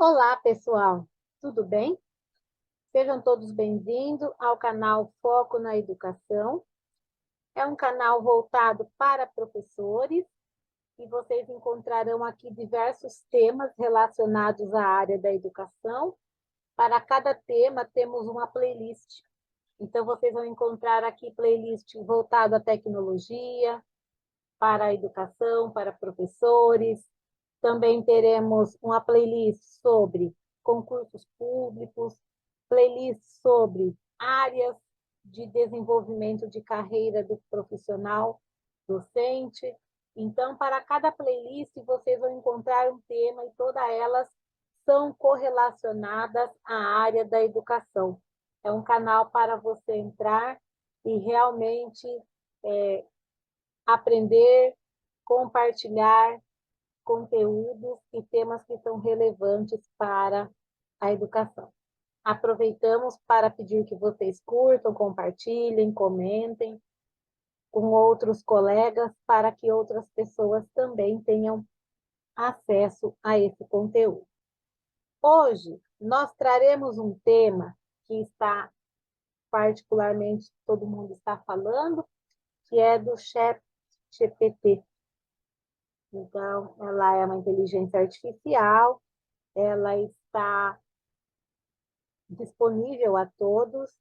Olá, pessoal, tudo bem? Sejam todos bem-vindos ao canal Foco na Educação. É um canal voltado para professores e vocês encontrarão aqui diversos temas relacionados à área da educação. Para cada tema, temos uma playlist. Então, vocês vão encontrar aqui playlist voltado à tecnologia, para a educação, para professores. Também teremos uma playlist sobre concursos públicos, playlist sobre áreas de desenvolvimento de carreira do profissional docente. Então, para cada playlist, vocês vão encontrar um tema e todas elas são correlacionadas à área da educação. É um canal para você entrar e realmente aprender, compartilhar conteúdos e temas que são relevantes para a educação. Aproveitamos para pedir que vocês curtam, compartilhem, comentem com outros colegas para que outras pessoas também tenham acesso a esse conteúdo. Hoje, nós traremos um tema que está particularmente, todo mundo está falando, que é do ChatGPT. Então, ela é uma inteligência artificial, ela está disponível a todos,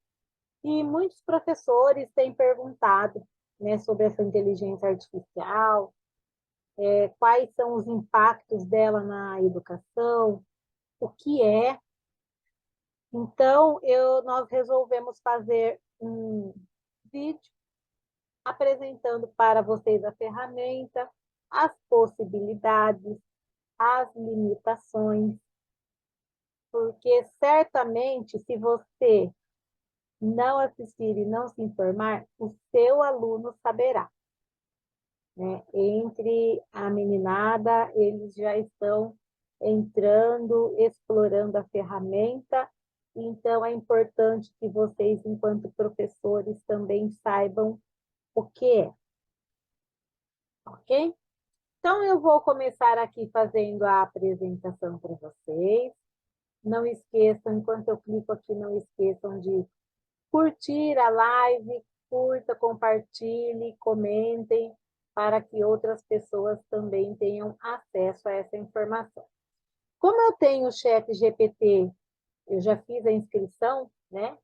e muitos professores têm perguntado, né, sobre essa inteligência artificial, quais são os impactos dela na educação, o que é. Então, nós resolvemos fazer um vídeo apresentando para vocês a ferramenta, as possibilidades, as limitações, porque certamente, se você não assistir e não se informar, o seu aluno saberá. Né? Entre a meninada, eles já estão entrando, explorando a ferramenta, então é importante que vocês, enquanto professores, também saibam o que é. Ok? Então, eu vou começar aqui fazendo a apresentação para vocês. Não esqueçam, enquanto eu clico aqui, não esqueçam de curtir a live, curta, compartilhe, comentem, para que outras pessoas também tenham acesso a essa informação. Como eu tenho o ChatGPT, eu já fiz a inscrição, né,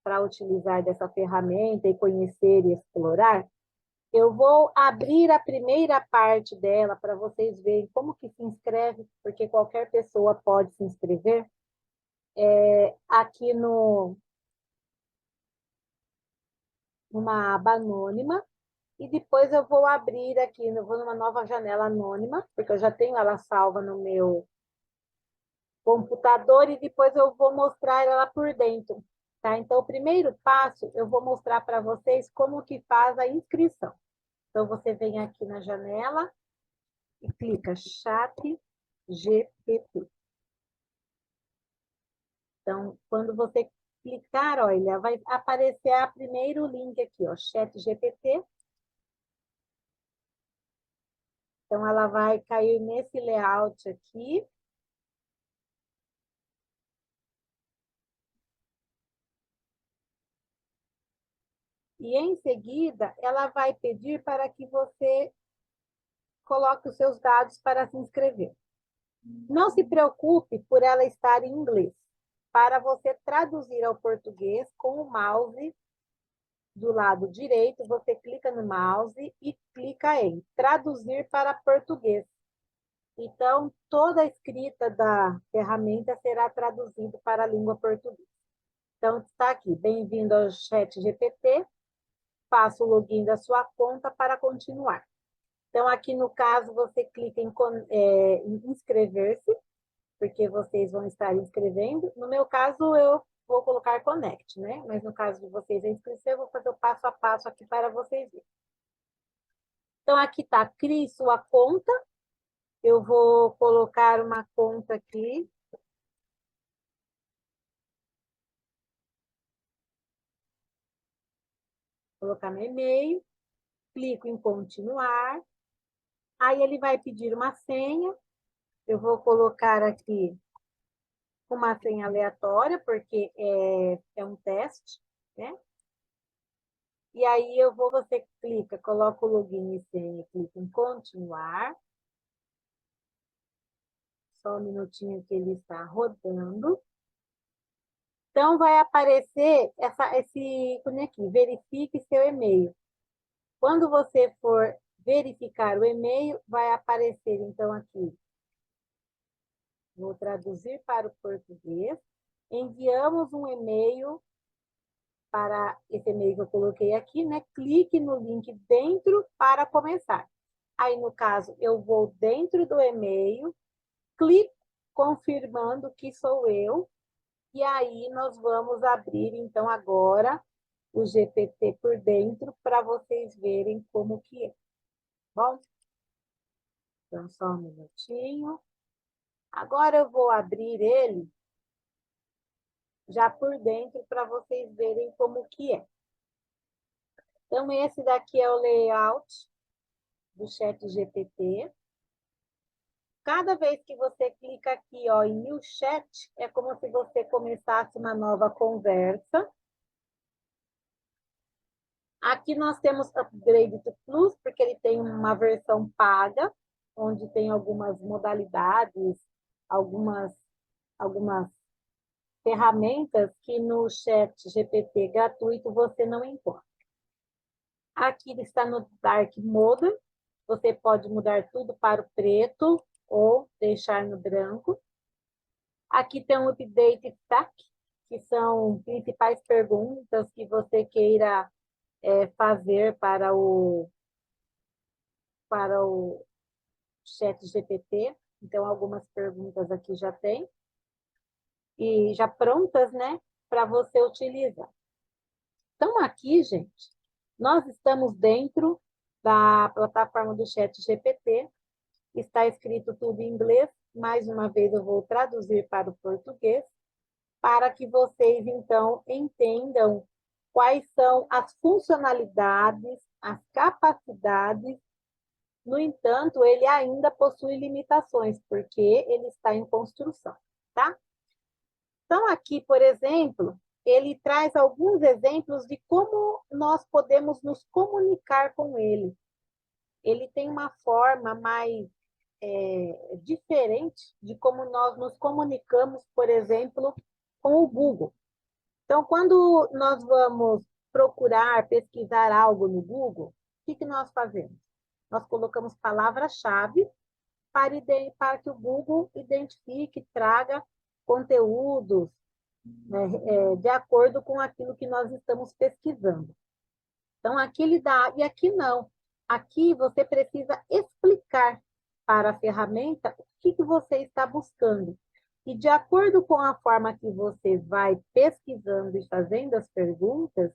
para utilizar dessa ferramenta e conhecer e explorar, eu vou abrir a primeira parte dela para vocês verem como que se inscreve, porque qualquer pessoa pode se inscrever. Aqui numa aba anônima, e depois eu vou abrir aqui, eu vou numa nova janela anônima, porque eu já tenho ela salva no meu computador, e depois eu vou mostrar ela por dentro. Tá? Então, o primeiro passo, eu vou mostrar para vocês como que faz a inscrição. Então, você vem aqui na janela e clica Chat GPT. Então, quando você clicar, olha, vai aparecer o primeiro link aqui, ó, Chat GPT. Então, ela vai cair nesse layout aqui. E, em seguida, ela vai pedir para que você coloque os seus dados para se inscrever. Não se preocupe por ela estar em inglês. Para você traduzir ao português, com o mouse do lado direito, você clica no mouse e clica em traduzir para português. Então, toda a escrita da ferramenta será traduzida para a língua portuguesa. Então, está aqui, bem-vindo ao ChatGPT, faça o login da sua conta para continuar. Então, aqui no caso, você clica em inscrever-se, porque vocês vão estar inscrevendo. No meu caso, eu vou colocar Connect, né? Mas no caso de vocês a inscrição, eu vou fazer o passo a passo aqui para vocês verem. Então, aqui está, crie sua conta. Eu vou colocar uma conta aqui. Colocar meu e-mail, clico em continuar. Aí ele vai pedir uma senha. Eu vou colocar aqui uma senha aleatória, porque é um teste, né? E aí você clica, coloca o login e senha, clica em continuar. Só um minutinho que ele está rodando. Então, vai aparecer esse ícone aqui, verifique seu e-mail. Quando você for verificar o e-mail, vai aparecer, então, aqui, vou traduzir para o português, enviamos um e-mail para esse e-mail que eu coloquei aqui, né? Clique no link dentro para começar. Aí, no caso, eu vou dentro do e-mail, clico confirmando que sou eu, e aí nós vamos abrir, então, agora o GPT por dentro para vocês verem como que é. Bom? Então, só um minutinho. Agora eu vou abrir ele já por dentro para vocês verem como que é. Então, esse daqui é o layout do chat GPT. Cada vez que você clica aqui, ó, em New Chat, é como se você começasse uma nova conversa. Aqui nós temos Upgrade to Plus, porque ele tem uma versão paga, onde tem algumas modalidades, algumas ferramentas que no chat GPT gratuito você não encontra. Aqui ele está no Dark Mode, você pode mudar tudo para o preto ou deixar no branco. Aqui tem um Update Stack, que são principais perguntas que você queira fazer para o chat GPT. Então, algumas perguntas aqui já tem. E já prontas, né? Para você utilizar. Então, aqui, gente, nós estamos dentro da plataforma do chat GPT. Está escrito tudo em inglês. Mais uma vez, eu vou traduzir para o português, para que vocês, então, entendam quais são as funcionalidades, as capacidades. No entanto, ele ainda possui limitações, porque ele está em construção, tá? Então, aqui, por exemplo, ele traz alguns exemplos de como nós podemos nos comunicar com ele. Ele tem uma forma mais diferente de como nós nos comunicamos, por exemplo, com o Google. Então, quando nós vamos procurar, pesquisar algo no Google, o que nós fazemos? Nós colocamos palavra-chave para que o Google identifique, traga conteúdos, né, de acordo com aquilo que nós estamos pesquisando. Então, aqui ele dá, e aqui não. Aqui você precisa explicar para a ferramenta o que você está buscando. E de acordo com a forma que você vai pesquisando e fazendo as perguntas,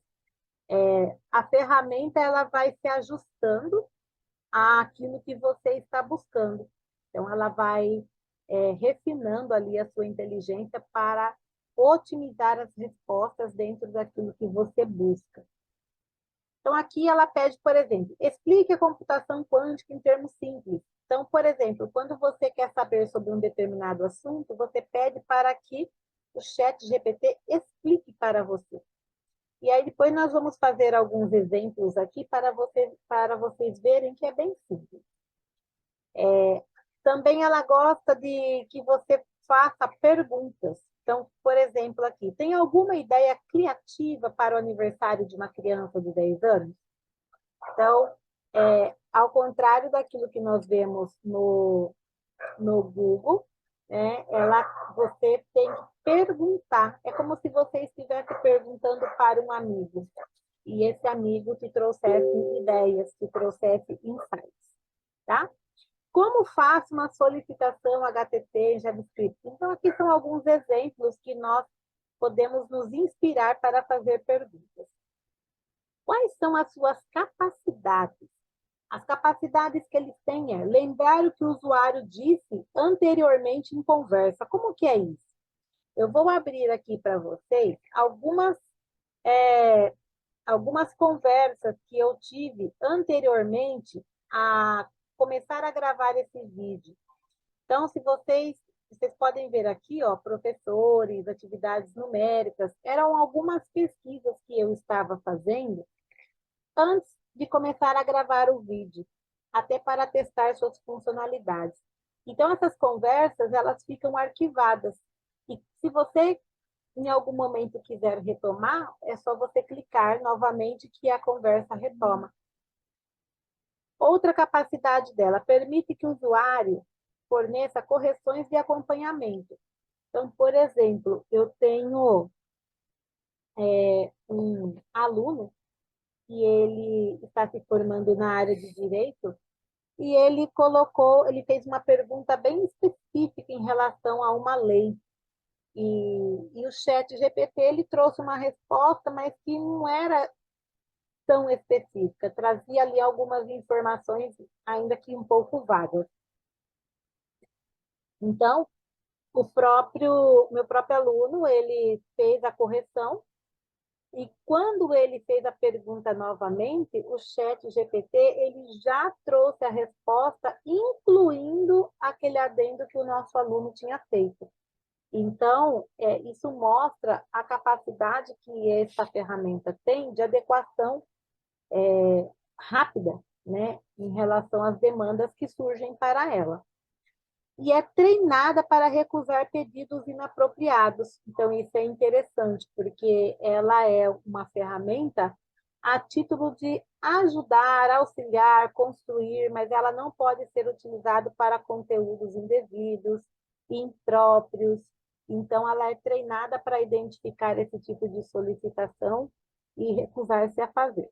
a ferramenta ela vai se ajustando àquilo que você está buscando. Então, ela vai refinando ali a sua inteligência para otimizar as respostas dentro daquilo que você busca. Então, aqui ela pede, por exemplo, explique a computação quântica em termos simples. Então, por exemplo, quando você quer saber sobre um determinado assunto, você pede para que o chat GPT explique para você. E aí depois nós vamos fazer alguns exemplos aqui para vocês verem que é bem simples. Também ela gosta de que você faça perguntas. Então, por exemplo, aqui, tem alguma ideia criativa para o aniversário de uma criança de 10 anos? Então, ao contrário daquilo que nós vemos no Google, né, você tem que perguntar. É como se você estivesse perguntando para um amigo. E esse amigo te trouxesse ideias, te trouxesse insights. Tá? Como faço uma solicitação HTTP em JavaScript? Então, aqui são alguns exemplos que nós podemos nos inspirar para fazer perguntas. Quais são as suas capacidades? As capacidades que eles têm é lembrar o que o usuário disse anteriormente em conversa. Como que é isso? Eu vou abrir aqui para vocês algumas conversas que eu tive anteriormente a começar a gravar esse vídeo. Então, se vocês vocês podem ver aqui, ó, professores, atividades numéricas, eram algumas pesquisas que eu estava fazendo antes de começar a gravar o vídeo, até para testar suas funcionalidades. Então, essas conversas, elas ficam arquivadas. E se você, em algum momento, quiser retomar, é só você clicar novamente que a conversa retoma. Outra capacidade dela, permite que o usuário forneça correções de acompanhamento. Então, por exemplo, eu tenho um aluno que ele está se formando na área de direito e ele fez uma pergunta bem específica em relação a uma lei. E o chat GPT, ele trouxe uma resposta, mas que não era tão específica, trazia ali algumas informações, ainda que um pouco vagas. Então, meu próprio aluno, ele fez a correção, e quando ele fez a pergunta novamente, o chat GPT, ele já trouxe a resposta, incluindo aquele adendo que o nosso aluno tinha feito. Então, isso mostra a capacidade que essa ferramenta tem de adequação rápida, né, em relação às demandas que surgem para ela. E é treinada para recusar pedidos inapropriados. Então, isso é interessante, porque ela é uma ferramenta a título de ajudar, auxiliar, construir, mas ela não pode ser utilizada para conteúdos indevidos, impróprios. Então, ela é treinada para identificar esse tipo de solicitação e recusar-se a fazer.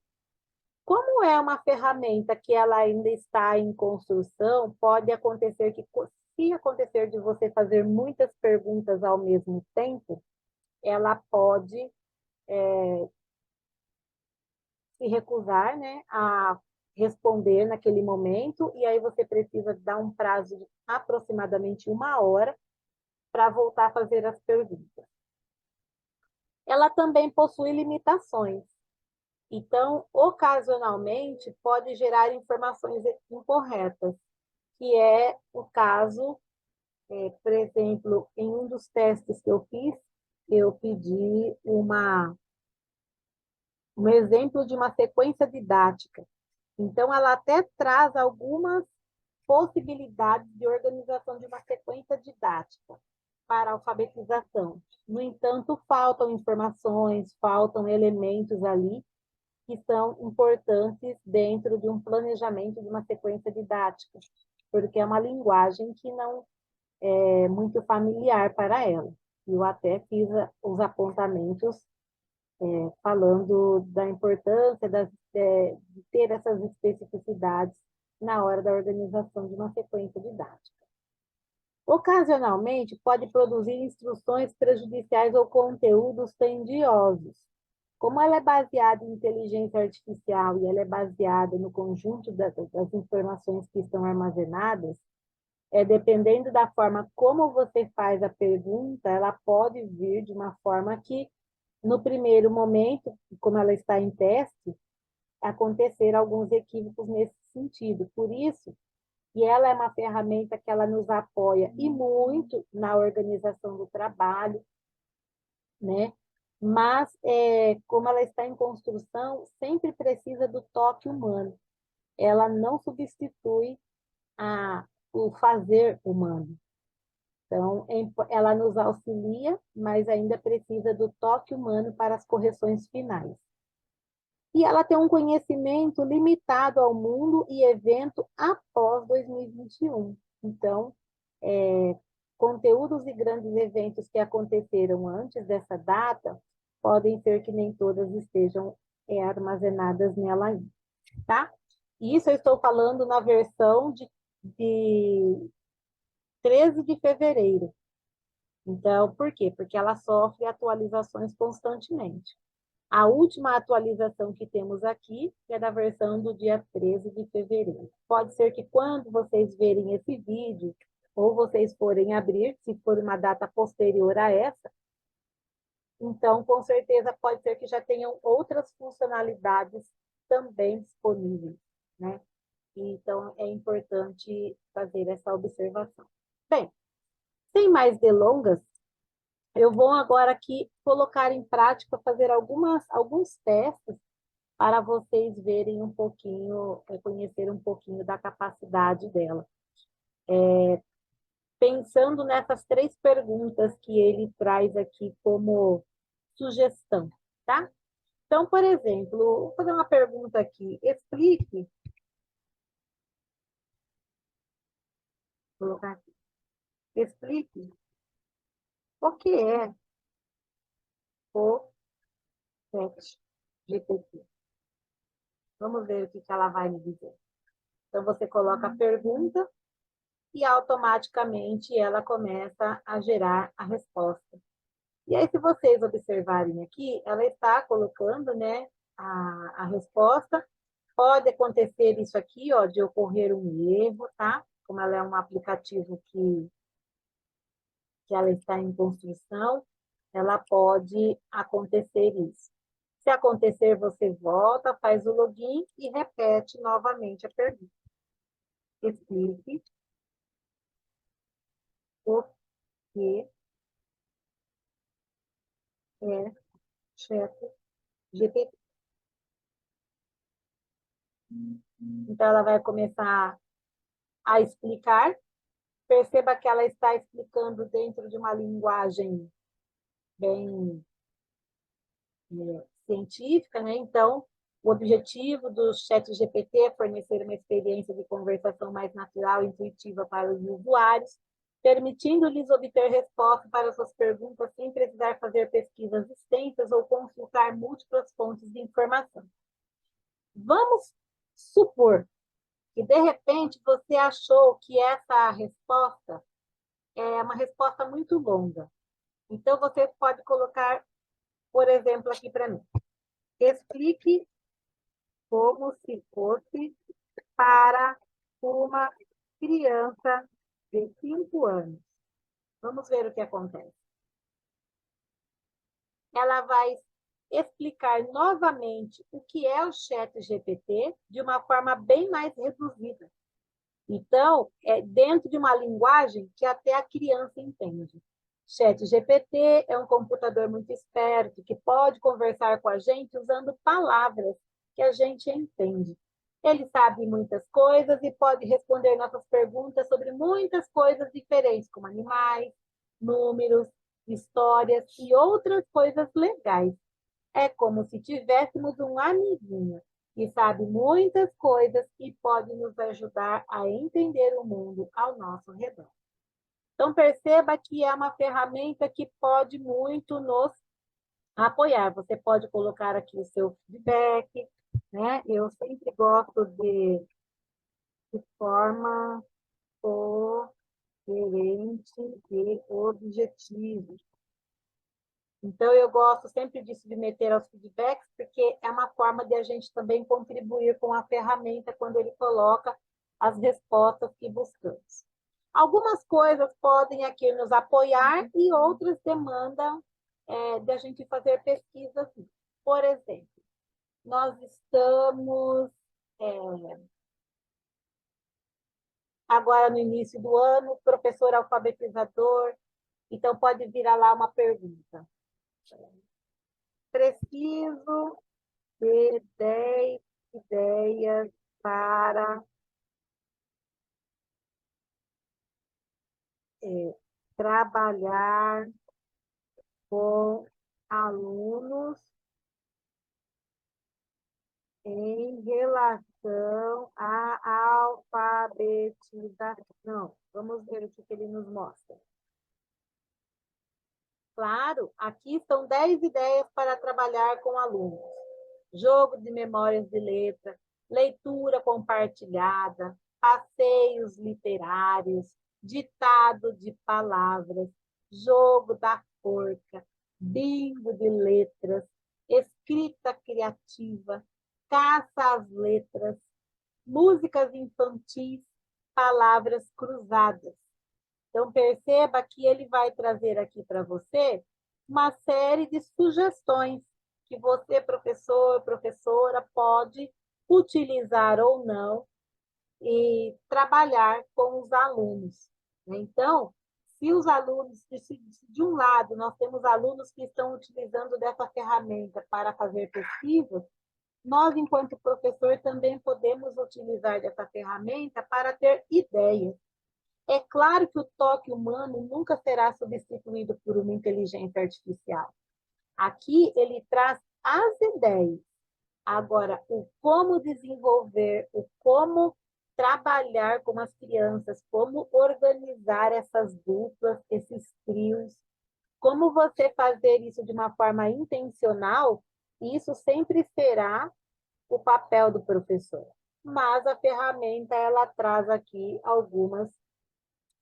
Como é uma ferramenta que ela ainda está em construção, pode acontecer que, se acontecer de você fazer muitas perguntas ao mesmo tempo, ela pode se recusar, né, a responder naquele momento, e aí você precisa dar um prazo de aproximadamente 1 hora para voltar a fazer as perguntas. Ela também possui limitações. Então, ocasionalmente, pode gerar informações incorretas, que é o caso, por exemplo, em um dos testes que eu fiz, eu pedi um exemplo de uma sequência didática. Então, ela até traz algumas possibilidades de organização de uma sequência didática para a alfabetização. No entanto, faltam informações, faltam elementos ali que são importantes dentro de um planejamento de uma sequência didática, porque é uma linguagem que não é muito familiar para ela. Eu até fiz os apontamentos falando da importância de ter essas especificidades na hora da organização de uma sequência didática. Ocasionalmente, pode produzir instruções prejudiciais ou conteúdos tendiosos. Como ela é baseada em inteligência artificial e ela é baseada no conjunto das informações que estão armazenadas, dependendo da forma como você faz a pergunta, ela pode vir de uma forma que, no primeiro momento, como ela está em teste, acontecer alguns equívocos nesse sentido. Por isso, e ela é uma ferramenta que ela nos apoia e muito na organização do trabalho, né? Mas, como ela está em construção, sempre precisa do toque humano. Ela não substitui o fazer humano. Então, ela nos auxilia, mas ainda precisa do toque humano para as correções finais. E ela tem um conhecimento limitado ao mundo e evento após 2021. Então, conteúdos e grandes eventos que aconteceram antes dessa data, podem ser que nem todas estejam armazenadas nela ainda, tá? E isso eu estou falando na versão de 13 de fevereiro. Então, por quê? Porque ela sofre atualizações constantemente. A última atualização que temos aqui é da versão do dia 13 de fevereiro. Pode ser que quando vocês verem esse vídeo, ou vocês forem abrir, se for uma data posterior a essa, então, com certeza, pode ser que já tenham outras funcionalidades também disponíveis, né? Então, é importante fazer essa observação. Bem, Sem mais delongas, eu vou agora aqui colocar em prática, fazer alguns testes para vocês verem um pouquinho, conhecer um pouquinho da capacidade dela. Pensando nessas 3 perguntas que ele traz aqui como sugestão, tá? Então, por exemplo, vou fazer uma pergunta aqui. Vou colocar aqui. Explique o que é o ChatGPT. Vamos ver o que ela vai me dizer. Então, você coloca a pergunta e automaticamente ela começa a gerar a resposta. E aí, se vocês observarem aqui, ela está colocando, né, a resposta. Pode acontecer isso aqui, ó, de ocorrer um erro, tá? Como ela é um aplicativo que ela está em construção, ela pode acontecer isso. Se acontecer, você volta, faz o login e repete novamente a pergunta. Explique o que é ChatGPT. Então, ela vai começar a explicar. Perceba que ela está explicando dentro de uma linguagem bem científica, né? Então, o objetivo do ChatGPT é fornecer uma experiência de conversação mais natural e intuitiva para os usuários, permitindo-lhes obter respostas para suas perguntas sem precisar fazer pesquisas extensas ou consultar múltiplas fontes de informação. Vamos supor que, de repente, você achou que essa resposta é uma resposta muito longa. Então, você pode colocar, por exemplo, aqui para mim. Explique como se fosse para uma criança de 5 anos. Vamos ver o que acontece. Ela vai explicar novamente o que é o ChatGPT de uma forma bem mais reduzida. Então, é dentro de uma linguagem que até a criança entende. ChatGPT é um computador muito esperto que pode conversar com a gente usando palavras que a gente entende. Ele sabe muitas coisas e pode responder nossas perguntas sobre muitas coisas diferentes, como animais, números, histórias e outras coisas legais. É como se tivéssemos um amiguinho que sabe muitas coisas e pode nos ajudar a entender o mundo ao nosso redor. Então, perceba que é uma ferramenta que pode muito nos apoiar. Você pode colocar aqui o seu feedback, né? Eu sempre gosto de forma coerente e objetiva. Então, eu gosto sempre de submeter aos feedbacks, porque é uma forma de a gente também contribuir com a ferramenta quando ele coloca as respostas que buscamos. Algumas coisas podem aqui nos apoiar e outras demandam de a gente fazer pesquisas. Por exemplo, nós estamos agora no início do ano, professor alfabetizador, então pode virar lá uma pergunta. Preciso de 10 ideias para trabalhar com alunos em relação à alfabetização. Vamos ver o que ele nos mostra. Claro, aqui estão 10 ideias para trabalhar com alunos. Jogo de memórias de letra, leitura compartilhada, passeios literários, ditado de palavras, jogo da forca, bingo de letras, escrita criativa, caça às letras, músicas infantis, palavras cruzadas. Então, perceba que ele vai trazer aqui para você uma série de sugestões que você, professor, professora, pode utilizar ou não e trabalhar com os alunos. Então, Se os alunos, se de um lado nós temos alunos que estão utilizando dessa ferramenta para fazer pesquisas, nós, enquanto professor, também podemos utilizar dessa ferramenta para ter ideias. É claro que o toque humano nunca será substituído por uma inteligência artificial. Aqui ele traz as ideias. Agora, o como desenvolver, o como trabalhar com as crianças, como organizar essas duplas, esses trios, como você fazer isso de uma forma intencional, isso sempre será o papel do professor. Mas a ferramenta, ela traz aqui algumas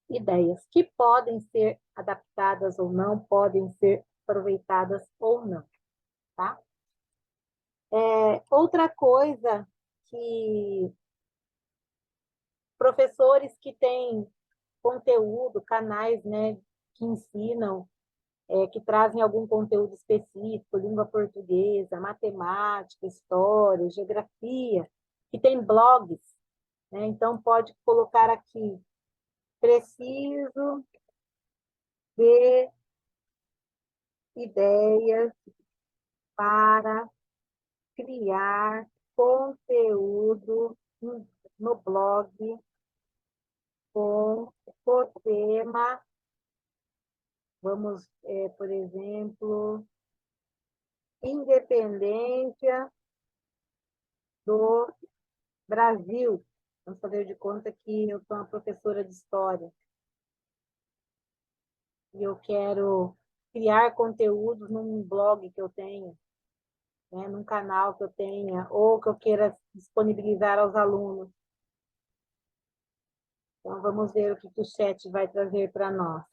ideias que podem ser adaptadas ou não, podem ser aproveitadas ou não, tá? Outra coisa que professores que têm conteúdo, canais, né, que ensinam, que trazem algum conteúdo específico, língua portuguesa, matemática, história, geografia, que tem blogs, né? Então pode colocar aqui, preciso de ideias para criar conteúdo no blog com o tema, vamos, por exemplo, independência do Brasil. Vamos fazer de conta que eu sou uma professora de história e eu quero criar conteúdos num blog que eu tenha, né, num canal que eu tenha, ou que eu queira disponibilizar aos alunos. Então, vamos ver o que o chat vai trazer para nós.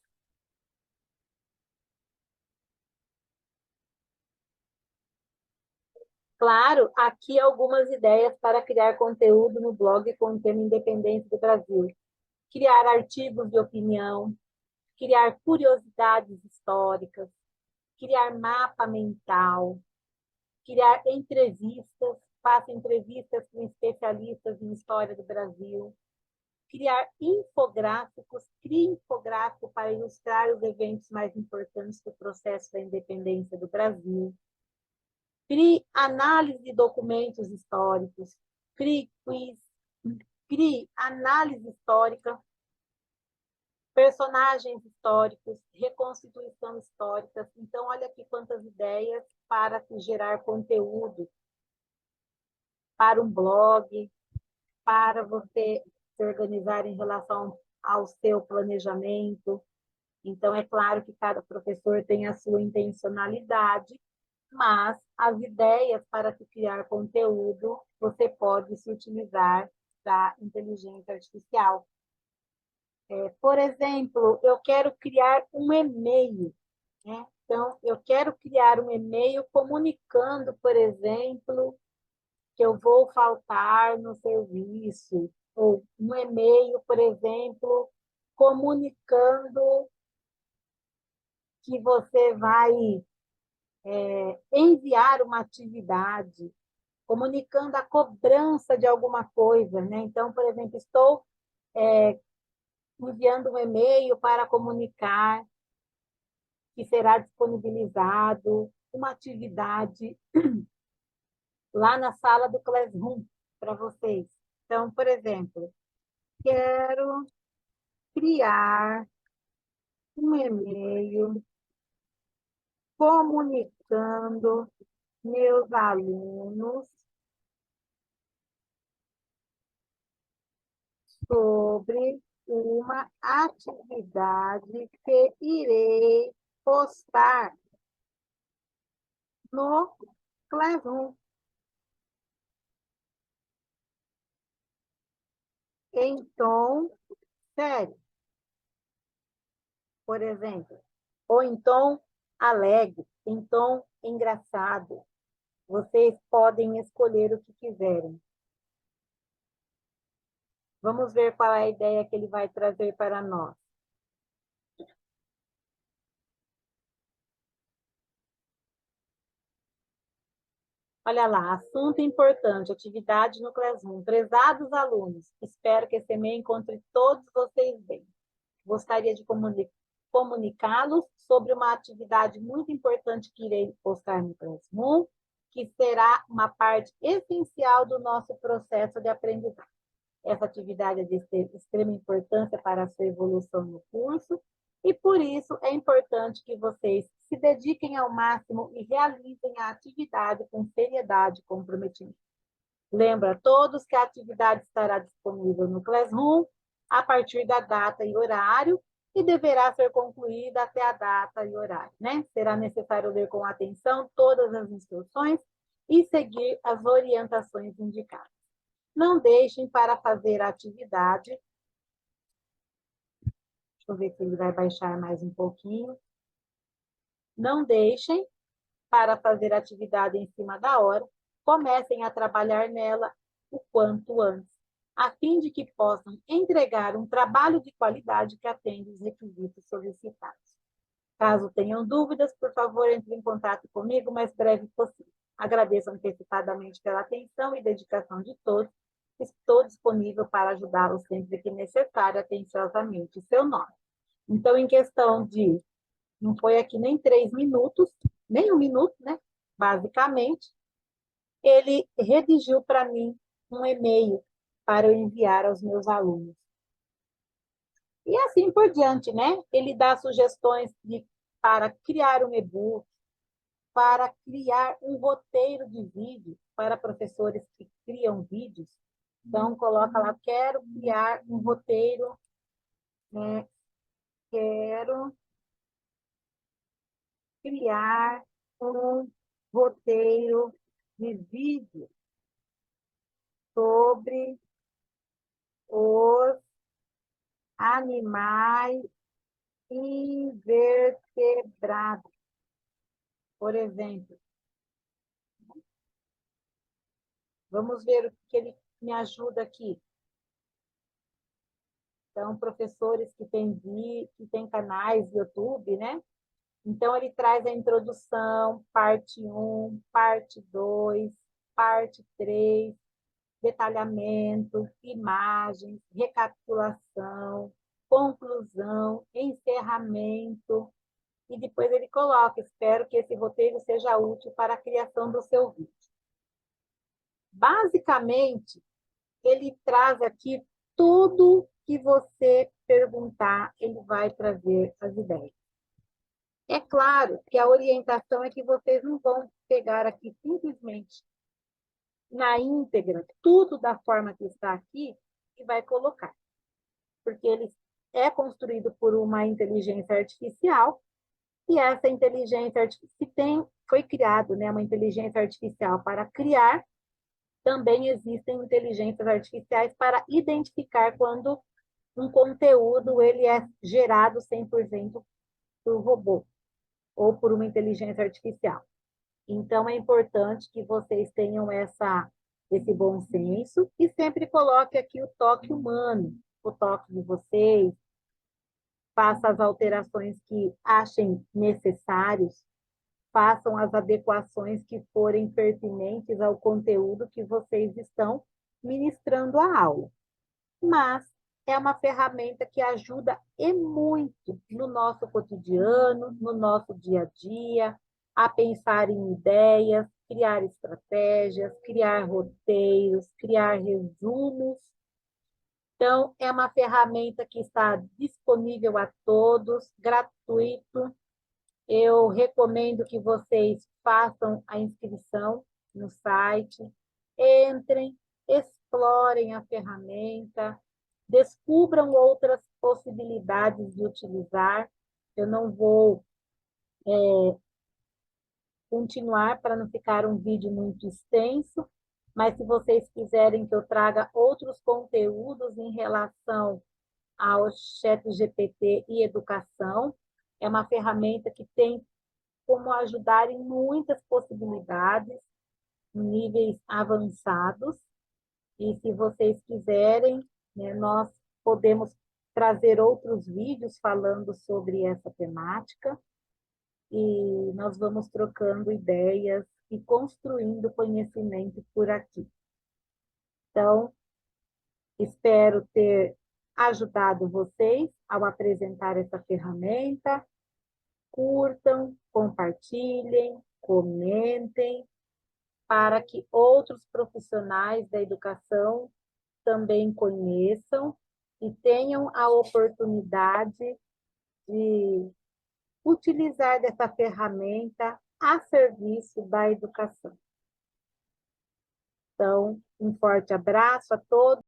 Claro, aqui algumas ideias para criar conteúdo no blog com o tema Independência do Brasil. Criar artigos de opinião, criar curiosidades históricas, criar mapa mental, criar entrevistas, faça entrevistas com especialistas em história do Brasil, criar infográficos, crie infográfico para ilustrar os eventos mais importantes do processo da independência do Brasil, crie análise de documentos históricos, crie quiz, crie análise histórica, personagens históricos, reconstituição histórica. Então, olha aqui quantas ideias para gerar conteúdo para um blog, para você se organizar em relação ao seu planejamento. Então, é claro que cada professor tem a sua intencionalidade, mas as ideias para se criar conteúdo, você pode se utilizar da inteligência artificial. Por exemplo, eu quero criar um e-mail, né? Então, eu quero criar um e-mail comunicando, por exemplo, que eu vou faltar no serviço, ou um e-mail, por exemplo, comunicando que você vai enviar uma atividade, comunicando a cobrança de alguma coisa, né? Então, por exemplo, estou enviando um e-mail para comunicar que será disponibilizado uma atividade lá na sala do Classroom para vocês. Então, por exemplo, quero criar um e-mail comunicando meus alunos sobre uma atividade que irei postar no Classroom. Em tom sério, por exemplo, ou em tom alegre, em tom engraçado. Vocês podem escolher o que quiserem. Vamos ver qual é a ideia que ele vai trazer para nós. Olha lá, assunto importante, atividade no Classroom. Prezados alunos, espero que esse e-mail encontre todos vocês bem. Gostaria de comunicar comunicá-los sobre uma atividade muito importante que irei postar no Classroom, que será uma parte essencial do nosso processo de aprendizagem. Essa atividade é de extrema importância para a sua evolução no curso, e por isso é importante que vocês se dediquem ao máximo e realizem a atividade com seriedade e comprometimento. Lembra a todos que a atividade estará disponível no Classroom a partir da data e horário e deverá ser concluída até a data e horário, né? Será necessário ler com atenção todas as instruções e seguir as orientações indicadas. Não deixem para fazer a atividade. Deixa eu ver se ele vai baixar mais um pouquinho. Não deixem para fazer a atividade em cima da hora. Comecem a trabalhar nela o quanto antes, a fim de que possam entregar um trabalho de qualidade que atende os requisitos solicitados. Caso tenham dúvidas, por favor, entre em contato comigo o mais breve possível. Agradeço antecipadamente pela atenção e dedicação de todos. Estou disponível para ajudá-los sempre que necessário, atenciosamente. Seu nome. Então, em questão de, não foi aqui nem 3 minutos, nem 1 minuto, né? Basicamente, ele redigiu para mim um e-mail para eu enviar aos meus alunos. E assim por diante, né? Ele dá sugestões para criar um e-book, para criar um roteiro de vídeo para professores que criam vídeos. Então, coloca lá, quero criar um roteiro, né? Quero criar um roteiro de vídeo sobre os animais invertebrados, por exemplo. Vamos ver o que ele me ajuda aqui. Então, professores que têm canais do YouTube, né? Então, ele traz a introdução, parte 1, parte 2, parte 3, detalhamento, imagens, recapitulação, conclusão, encerramento, e depois ele coloca, espero que esse roteiro seja útil para a criação do seu vídeo. Basicamente, ele traz aqui tudo que você perguntar, ele vai trazer as ideias. É claro que a orientação é que vocês não vão pegar aqui simplesmente na íntegra, tudo da forma que está aqui, e vai colocar. Porque ele é construído por uma inteligência artificial, e essa inteligência artificial foi criado, né, uma inteligência artificial para criar, também existem inteligências artificiais para identificar quando um conteúdo ele é gerado 100% por robô ou por uma inteligência artificial. Então, é importante que vocês tenham esse bom senso e sempre coloque aqui o toque humano, o toque de vocês, faça as alterações que achem necessários, façam as adequações que forem pertinentes ao conteúdo que vocês estão ministrando a aula. Mas é uma ferramenta que ajuda e muito no nosso cotidiano, no nosso dia a dia, a pensar em ideias, criar estratégias, criar roteiros, criar resumos. Então, é uma ferramenta que está disponível a todos, gratuito. Eu recomendo que vocês façam a inscrição no site, entrem, explorem a ferramenta, descubram outras possibilidades de utilizar. Eu não vou continuar para não ficar um vídeo muito extenso, mas se vocês quiserem que eu traga outros conteúdos em relação ao ChatGPT e educação, é uma ferramenta que tem como ajudar em muitas possibilidades, em níveis avançados, e se vocês quiserem, né, nós podemos trazer outros vídeos falando sobre essa temática, e nós vamos trocando ideias e construindo conhecimento por aqui. Então, espero ter ajudado vocês ao apresentar essa ferramenta. Curtam, compartilhem, comentem, para que outros profissionais da educação também conheçam e tenham a oportunidade de utilizar dessa ferramenta a serviço da educação. Então, um forte abraço a todos.